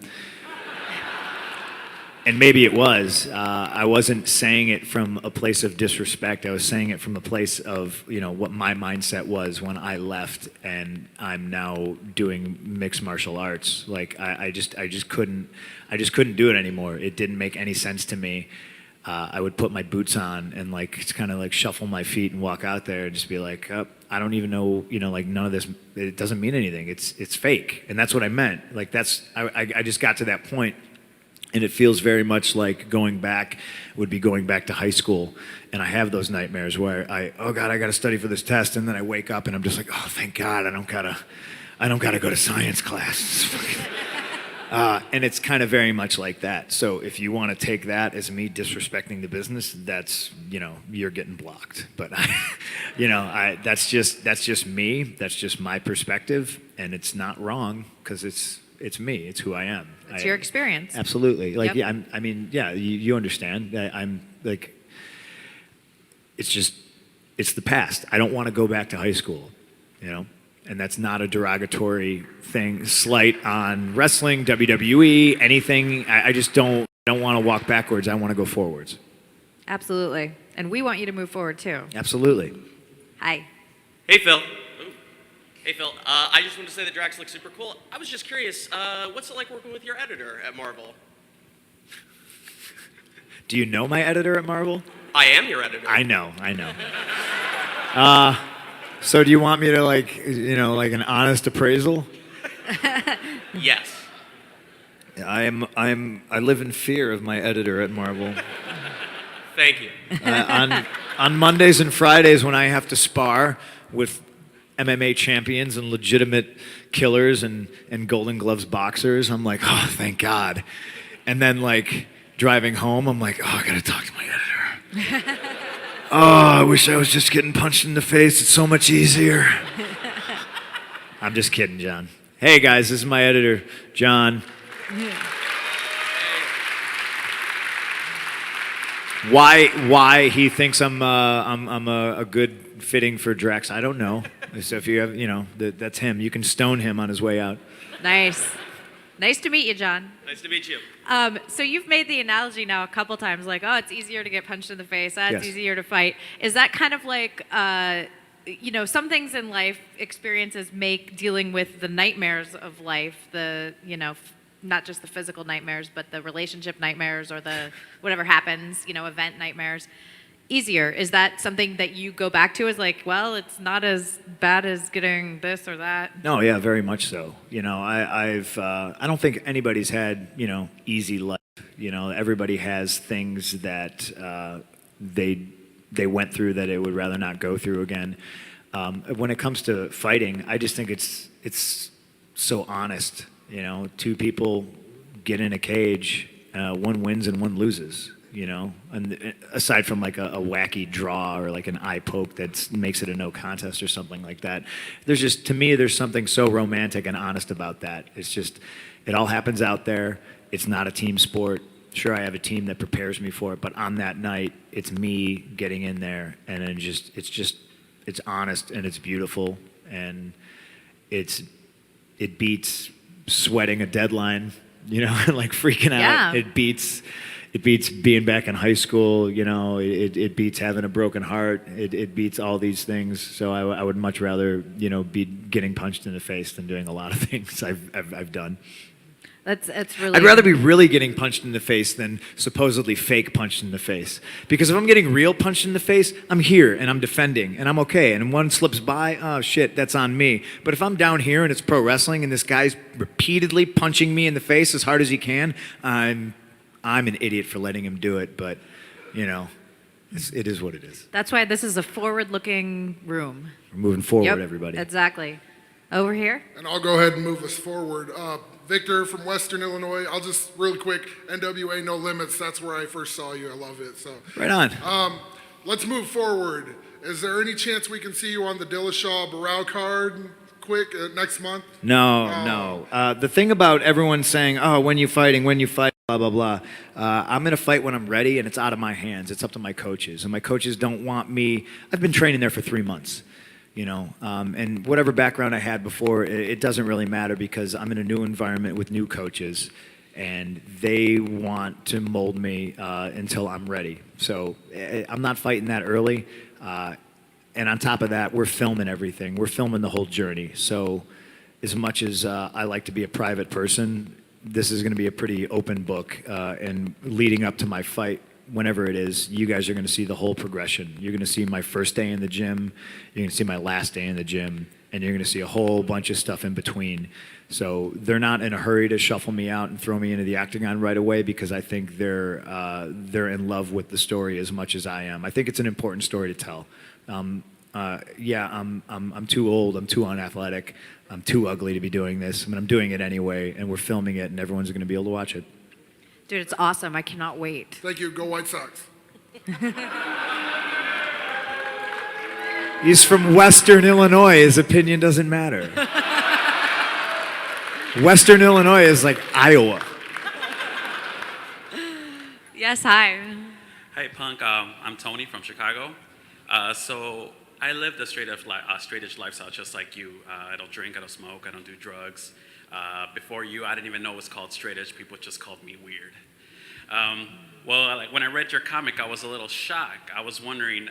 And maybe it was. I wasn't saying it from a place of disrespect. I was saying it from a place of, you know, what my mindset was when I left, and I'm now doing mixed martial arts. Like I just couldn't do it anymore. It didn't make any sense to me. I would put my boots on and like kind of like shuffle my feet and walk out there and just be like, oh, I don't even know, like none of this, it doesn't mean anything. It's fake. And that's what I meant. Like I just got to that point, and it feels very much like going back to high school. And I have those nightmares where oh God, I got to study for this test. And then I wake up and I'm just like, oh, thank God, I don't gotta go to science class. And it's kind of very much like that. So if you want to take that as me disrespecting the business, that's, you're getting blocked. But, that's just me. That's just my perspective. And it's not wrong because it's me. It's who I am. It's your experience. Absolutely. Like, Yep. Yeah, you understand. I'm like, it's the past. I don't want to go back to high school, And that's not a derogatory thing, slight on wrestling, WWE, anything. I just don't want to walk backwards. I want to go forwards. Absolutely. And we want you to move forward too. Absolutely. Hi. Hey, Phil. Hey, Phil. I just wanted to say that Drax looks super cool. I was just curious, what's it like working with your editor at Marvel? Do you know my editor at Marvel? I am your editor. I know. So do you want me to like an honest appraisal? Yes. I live in fear of my editor at Marvel. Thank you. On Mondays and Fridays when I have to spar with MMA champions and legitimate killers and Golden Gloves boxers, I'm like, oh, thank God. And then like driving home, I'm like, oh, I gotta talk to my editor. Oh, I wish I was just getting punched in the face. It's so much easier. I'm just kidding, John. Hey guys, this is my editor, John. Why he thinks I'm a good fitting for Drax, I don't know. So if you have, that's him. You can stone him on his way out. Nice. Nice to meet you, John. Nice to meet you. So you've made the analogy now a couple times, like, oh, it's easier to get punched in the face. It's Yes. easier to fight. Is that kind of like, some things in life, experiences make dealing with the nightmares of life, not just the physical nightmares, but the relationship nightmares or the whatever happens, event nightmares, easier? Is that something that you go back to as like, well, it's not as bad as getting this or that? No, yeah, very much so. I don't think anybody's had, easy life. Everybody has things that they went through that they would rather not go through again. When it comes to fighting, I just think it's so honest. Two people get in a cage, one wins and one loses. And aside from like a wacky draw or like an eye poke that makes it a no contest or something like that, to me, there's something so romantic and honest about that. It's just, it all happens out there. It's not a team sport. Sure, I have a team that prepares me for it, but on that night, it's me getting in there, and then it's honest and it's beautiful, and it beats sweating a deadline, like freaking out. Yeah. It beats being back in high school, it beats having a broken heart, it beats all these things. So I would much rather, be getting punched in the face than doing a lot of things I've done. That's really. I'd rather be really getting punched in the face than supposedly fake punched in the face. Because if I'm getting real punched in the face, I'm here and I'm defending and I'm okay. And one slips by, oh shit, that's on me. But if I'm down here and it's pro wrestling and this guy's repeatedly punching me in the face as hard as he can, I'm an idiot for letting him do it. But, it is what it is. That's why this is a forward-looking room. We're moving forward, Yep, everybody. Exactly. Over here. And I'll go ahead and move us forward. Victor from Western Illinois. I'll just really quick, NWA No Limits, that's where I first saw you. I love it. So Right on. Let's move forward. Is there any chance we can see you on the Dillashaw Barrow card quick next month? No. The thing about everyone saying, oh, when you fight, blah, blah, blah. I'm going to fight when I'm ready, and it's out of my hands. It's up to my coaches. And my coaches don't want me. I've been training there for 3 months. And whatever background I had before, it doesn't really matter because I'm in a new environment with new coaches, and they want to mold me until I'm ready. So I'm not fighting that early. And on top of that, we're filming everything. We're filming the whole journey. So as much as I like to be a private person, this is going to be a pretty open book. And leading up to my fight whenever it is, you guys are going to see the whole progression. You're going to see my first day in the gym, you're going to see my last day in the gym, and you're going to see a whole bunch of stuff in between. So they're not in a hurry to shuffle me out and throw me into the octagon right away, because I think they're in love with the story as much as I am. I think it's an important story to tell. I'm too old, I'm too unathletic, I'm too ugly to be doing this. I mean, I'm doing it anyway, and we're filming it, and everyone's going to be able to watch it. Dude, it's awesome. I cannot wait. Thank you. Go White Sox. He's from Western Illinois. His opinion doesn't matter. Western Illinois is like Iowa. Yes, hi. Hi, Punk. I'm Tony from Chicago. So I live the straight edge lifestyle, just like you. I don't drink, I don't smoke, I don't do drugs. Before you, I didn't even know it was called straight edge. People just called me weird. When I read your comic, I was a little shocked. I was wondering,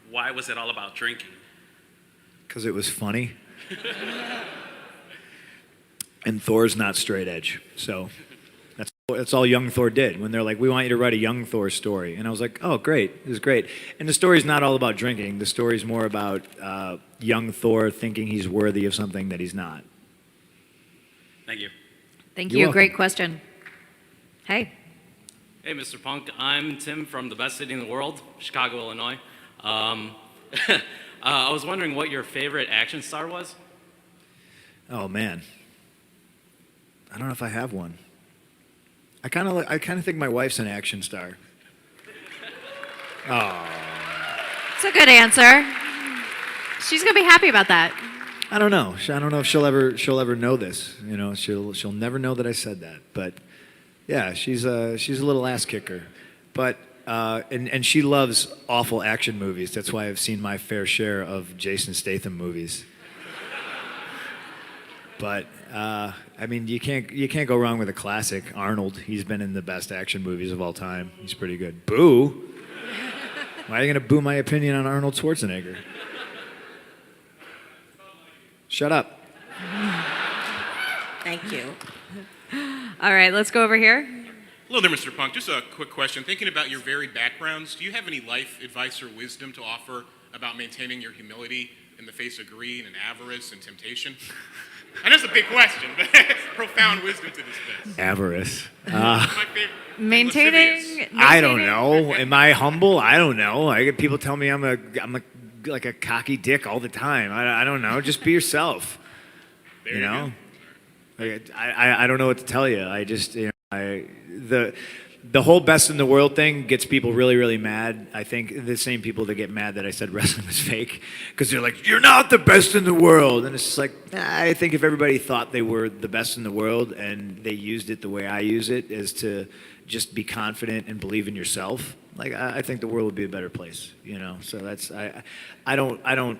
why was it all about drinking? Because it was funny. And Thor's not straight edge, so that's all young Thor did. When they're like, we want you to write a young Thor story. And I was like, oh, great, this is great. And the story's not all about drinking. The story's more about young Thor thinking he's worthy of something that he's not. Thank you. Thank You're you. welcome. Great question. Hey. Hey, Mr. Punk. I'm Tim from the best city in the world, Chicago, Illinois. I was wondering what your favorite action star was. Oh man, I don't know if I have one. I kind of think my wife's an action star. Oh. It's a good answer. She's going to be happy about that. I don't know. I don't know if she'll ever know this. You know, she'll never know that I said that. But yeah, she's a little ass kicker. But and she loves awful action movies. That's why I've seen my fair share of Jason Statham movies. But I mean, you can't go wrong with a classic. Arnold. He's been in the best action movies of all time. He's pretty good. Boo. Why are you gonna boo my opinion on Arnold Schwarzenegger? Shut up. Thank you. All right, let's go over here. Hello there, Mr. Punk. Just a quick question. Thinking about your varied backgrounds, do you have any life advice or wisdom to offer about maintaining your humility in the face of greed and avarice and temptation? I know it's a big question, but profound wisdom to this. Avarice. My favorite. Maintaining. I don't know. Am I humble? I don't know. I get people tell me I'm like a cocky dick all the time. I don't know. Just be yourself. There you you know. I don't know what to tell you. I just the whole best in the world thing gets people really, really mad. I think the same people that get mad that I said wrestling was fake, because they're like, you're not the best in the world. And it's just like, I think if everybody thought they were the best in the world and they used it the way I use it, is to just be confident and believe in yourself, like I think the world would be a better place, you know. So that's I don't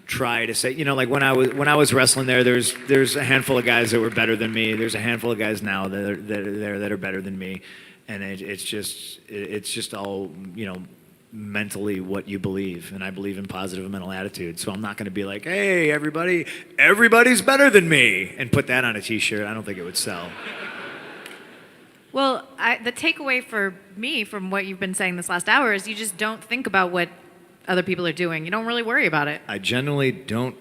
try to say, you know, like when I was wrestling there's a handful of guys that were better than me. There's a handful of guys now that are better than me, and it's just all, you know, mentally what you believe, and I believe in positive mental attitude. So I'm not going to be like, hey, everybody's better than me, and put that on a T-shirt. I don't think it would sell. Well, the takeaway for me from what you've been saying this last hour is you just don't think about what other people are doing. You don't really worry about it. I generally don't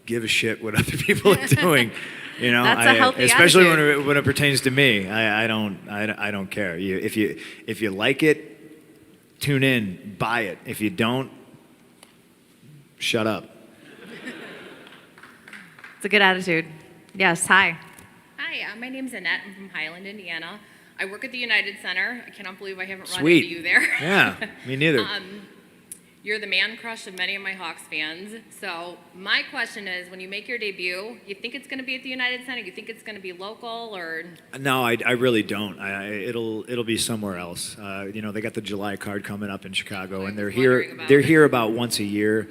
give a shit what other people are doing. You know, That's a healthy especially attitude. when it pertains to me. I don't care. If you like it, tune in, buy it. If you don't, shut up. It's a good attitude. Yes, hi. Hi, my name's Annette. I'm from Highland, Indiana. I work at the United Center. I cannot believe I haven't run Sweet. into you there. Yeah, me neither. You're the man crush of many of my Hawks fans. So my question is, when you make your debut, you think it's going to be at the United Center? You think it's going to be local, or? No, I really don't. It'll be somewhere else. You know, they got the July card coming up in Chicago, and they're here about once a year.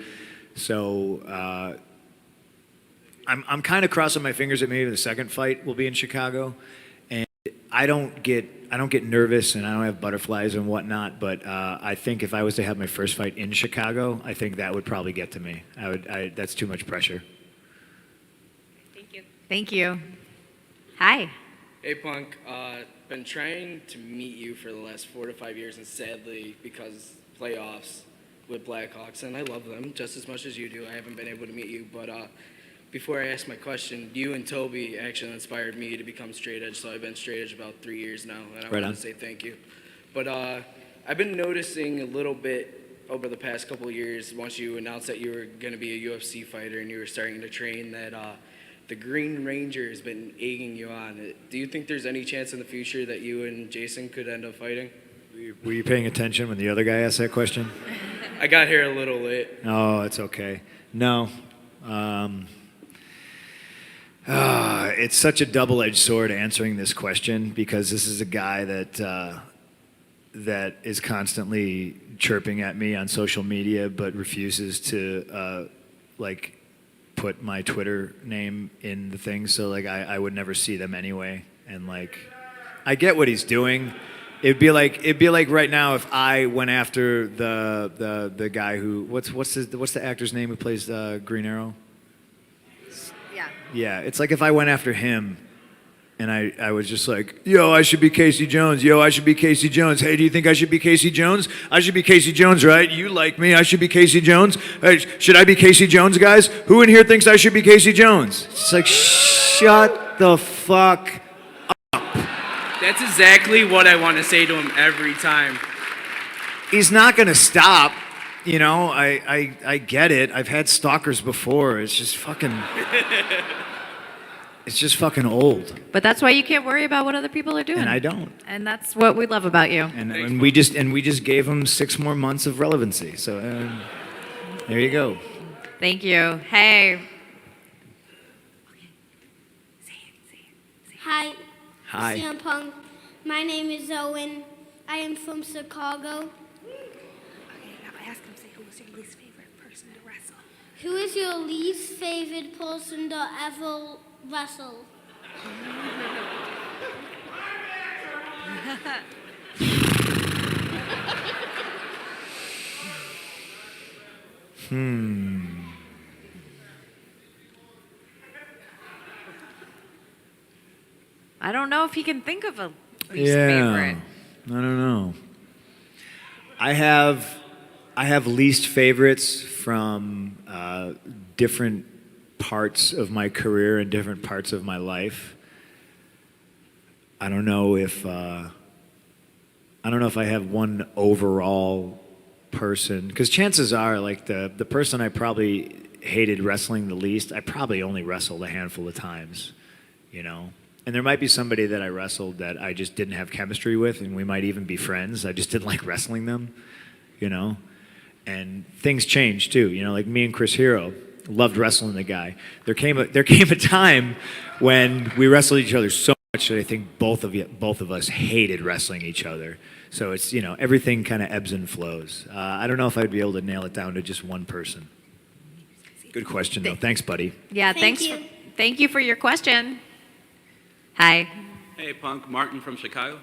So I'm kind of crossing my fingers that maybe the second fight will be in Chicago, and I don't get nervous and I don't have butterflies and whatnot. But I think if I was to have my first fight in Chicago, I think that would probably get to me. That's too much pressure. Thank you. Thank you. Hi. Hey, Punk. Been trying to meet you for the last 4 to 5 years, and sadly, because playoffs with Blackhawks, and I love them just as much as you do, I haven't been able to meet you. But before I ask my question, you and Toby actually inspired me to become straight edge, so I've been straight edge about 3 years now, and I Right want on. to say thank you. But I've been noticing a little bit over the past couple of years, once you announced that you were going to be a UFC fighter and you were starting to train, that the Green Ranger has been egging you on. Do you think there's any chance in the future that you and Jason could end up fighting? Were you paying attention when the other guy asked that question? I got here a little late. Oh, it's okay. No. It's such a double-edged sword answering this question because this is a guy that is constantly chirping at me on social media but refuses to put my Twitter name in the thing, so like I would never see them anyway. And like I get what he's doing. It'd be like right now if I went after the guy who what's the actor's name who plays Green Arrow? Yeah. Yeah, it's like if I went after him and I was just like, yo, I should be Casey Jones. Yo, I should be Casey Jones. Hey, do you think I should be Casey Jones? I should be Casey Jones, right? You like me. I should be Casey Jones. Hey, should I be Casey Jones, guys? Who in here thinks I should be Casey Jones? It's like, shut the fuck. That's exactly what I want to say to him every time. He's not going to stop. You know, I get it. I've had stalkers before. It's just fucking old. But that's why you can't worry about what other people are doing. And I don't. And that's what we love about you. And we just gave him 6 more months of relevancy. So there you go. Thank you. Hey. Hi. Hi. CM Punk. My name is Owen. I am from Chicago. Ask him, say, who was your least favorite person to wrestle? Who is your least favorite person to ever wrestle? I don't know if he can think of a least favorite. I don't know. I have least favorites from different parts of my career and different parts of my life. I don't know if I have one overall person, because chances are, like the person I probably hated wrestling the least, I probably only wrestled a handful of times, you know. And there might be somebody that I wrestled that I just didn't have chemistry with, and we might even be friends. I just didn't like wrestling them, you know. And things change too, you know. Like me and Chris Hero loved wrestling the guy. There came a time when we wrestled each other so much that I think both of us hated wrestling each other. So it's, you know, everything kind of ebbs and flows. I don't know if I'd be able to nail it down to just one person. Good question though. Thanks, buddy. Yeah, thank you for your question. Hi. Hey, Punk. Martin from Chicago.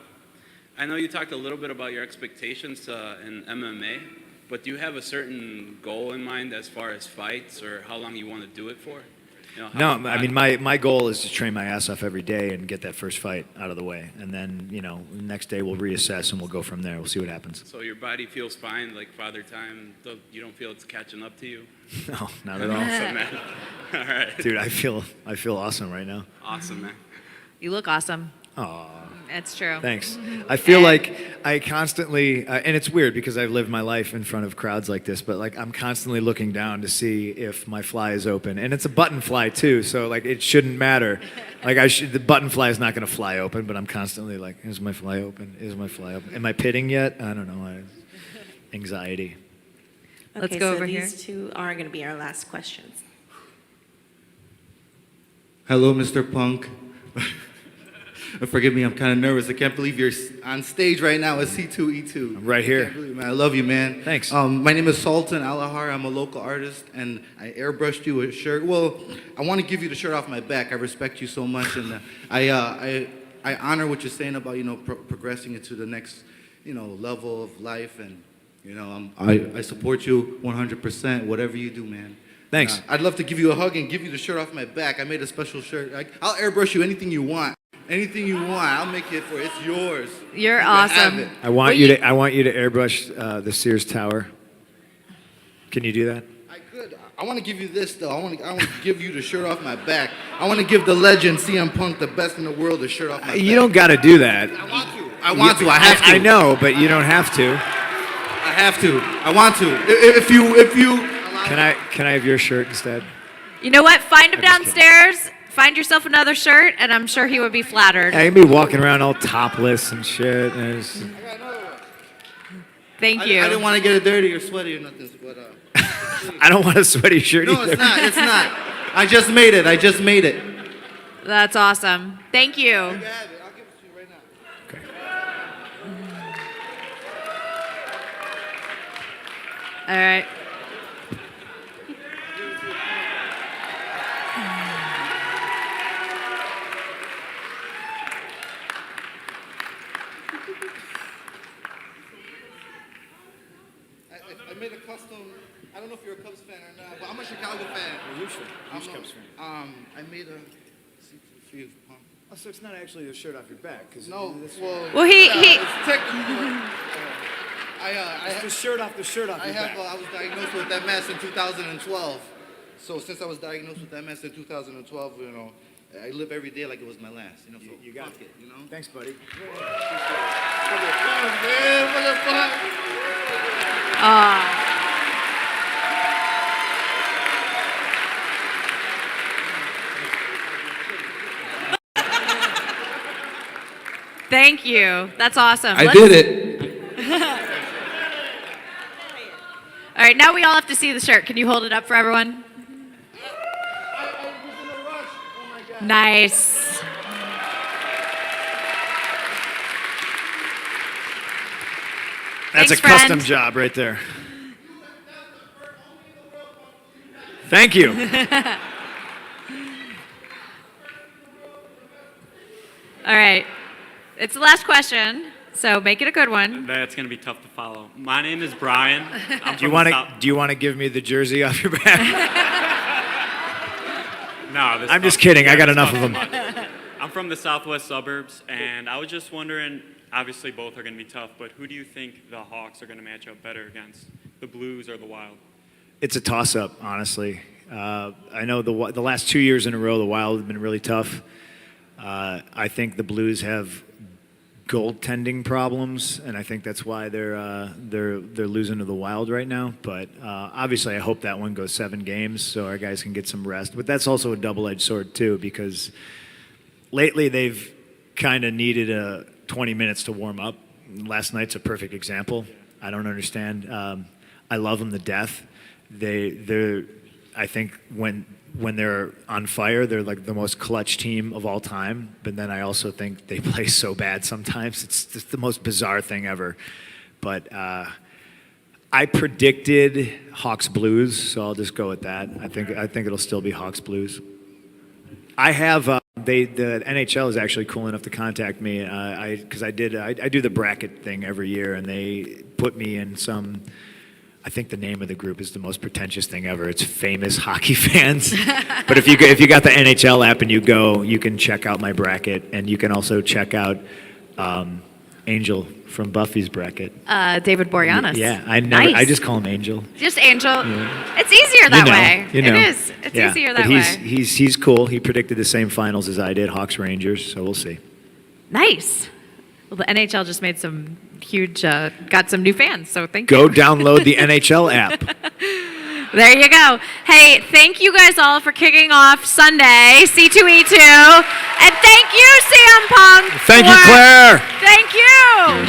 I know you talked a little bit about your expectations in MMA, but do you have a certain goal in mind as far as fights or how long you want to do it for? You know, No, I mean, my goal is to train my ass off every day and get that first fight out of the way. And then, you know, the next day we'll reassess and we'll go from there. We'll see what happens. So your body feels fine, like Father Time, you don't feel it's catching up to you? No, not at all. Awesome, man. All right. Dude, I feel awesome right now. Awesome, man. You look awesome. Aw. It's true. Thanks. I feel like I constantly, and it's weird because I've lived my life in front of crowds like this, but like I'm constantly looking down to see if my fly is open. And it's a button fly too, so like it shouldn't matter. Like the button fly is not going to fly open, but I'm constantly like, is my fly open? Is my fly open? Am I pitting yet? I don't know. Anxiety. Let's go over here. These two are going to be our last questions. Hello, Mr. Punk. Forgive me, I'm kind of nervous. I can't believe you're on stage right now at C2E2. I'm right here. I can't believe it, man. I love you, man. Thanks. My name is Sultan Alahar. I'm a local artist, and I airbrushed you a shirt. Well, I want to give you the shirt off my back. I respect you so much, and I honor what you're saying about, you know, progressing into the next, you know, level of life, and you know, I support you 100%. Whatever you do, man. Thanks. I'd love to give you a hug and give you the shirt off my back. I made a special shirt. I'll airbrush you anything you want. Anything you want, I'll make it for you. It's yours. You're You can have awesome. it. I want you to airbrush the Sears Tower. Can you do that? I could. I want to give you this though. I want to give you the shirt off my back. I want to give the legend CM Punk, the best in the world, the shirt off my back. You don't got to do that. I want to. I have to. I know, but you don't have to. I have to. I want to. If you. Can I have your shirt instead? You know what? Find him I'm just downstairs. Find yourself another shirt, and I'm sure he would be flattered. I can be walking around all topless and shit. And it's- Thank you. I didn't want to get it dirty or sweaty or nothing, but I don't want a sweaty shirt no, either. it's not. It's not. I just made it. That's awesome. Thank you. I'll give it to you right now. All right. I made a custom. I don't know if you're a Cubs fan or not, but I'm a Chicago fan. I'm a Cubs fan. I made a C2E2 Punk. Oh, so it's not actually the shirt off your back? Cause No, Well, he- it's technically. It's the shirt off your I back. was diagnosed with MS in 2012. So since I was diagnosed with MS in 2012, I live every day like it was my last. So You got fuck it. Thanks, buddy. Thank you. That's awesome. I did it. All right, now we all have to see the shirt. Can you hold it up for everyone? Nice. That's Thanks, a custom friend. job right there. Thank you. All right. It's the last question, so make it a good one. That's going to be tough to follow. My name is Brian. I'm Do you from want the to? South- Do you want to give me the jersey off your back? No, this I'm just tough- kidding. I got this enough tough of them. much. I'm from the southwest suburbs, and I was just wondering. Obviously, both are going to be tough, but who do you think the Hawks are going to match up better against, the Blues or the Wild? It's a toss-up, honestly. I know the last 2 years in a row, the Wild have been really tough. I think the Blues have goaltending problems, and I think that's why they're losing to the Wild right now. But obviously, I hope that one goes 7 games so our guys can get some rest. But that's also a double-edged sword too, because lately they've kind of needed 20 minutes to warm up. Last night's a perfect example. I don't understand. I love them to death. I think when they're on fire, they're like the most clutch team of all time. But then I also think they play so bad sometimes. It's just the most bizarre thing ever. But I predicted Hawks Blues, so I'll just go with that. I think it'll still be Hawks Blues. I have the NHL is actually cool enough to contact me because I do the bracket thing every year, and they put me in some. I think the name of the group is the most pretentious thing ever. It's famous hockey fans. But if you got the NHL app and you go, you can check out my bracket, and you can also check out Angel from Buffy's bracket. David Boreanaz. Yeah, I Nice. just call him Angel. Just Angel. Yeah. It's easier that way. You know. It is. It's Yeah, easier but that way. He's cool. He predicted the same finals as I did, Hawks Rangers. So we'll see. Nice. Well, the NHL just made some huge, got some new fans, so thank Go you. download the NHL app. There you go. Hey, thank you guys all for kicking off Sunday, C2E2. And thank you, CM Punk. Thank you, Claire. Thank you.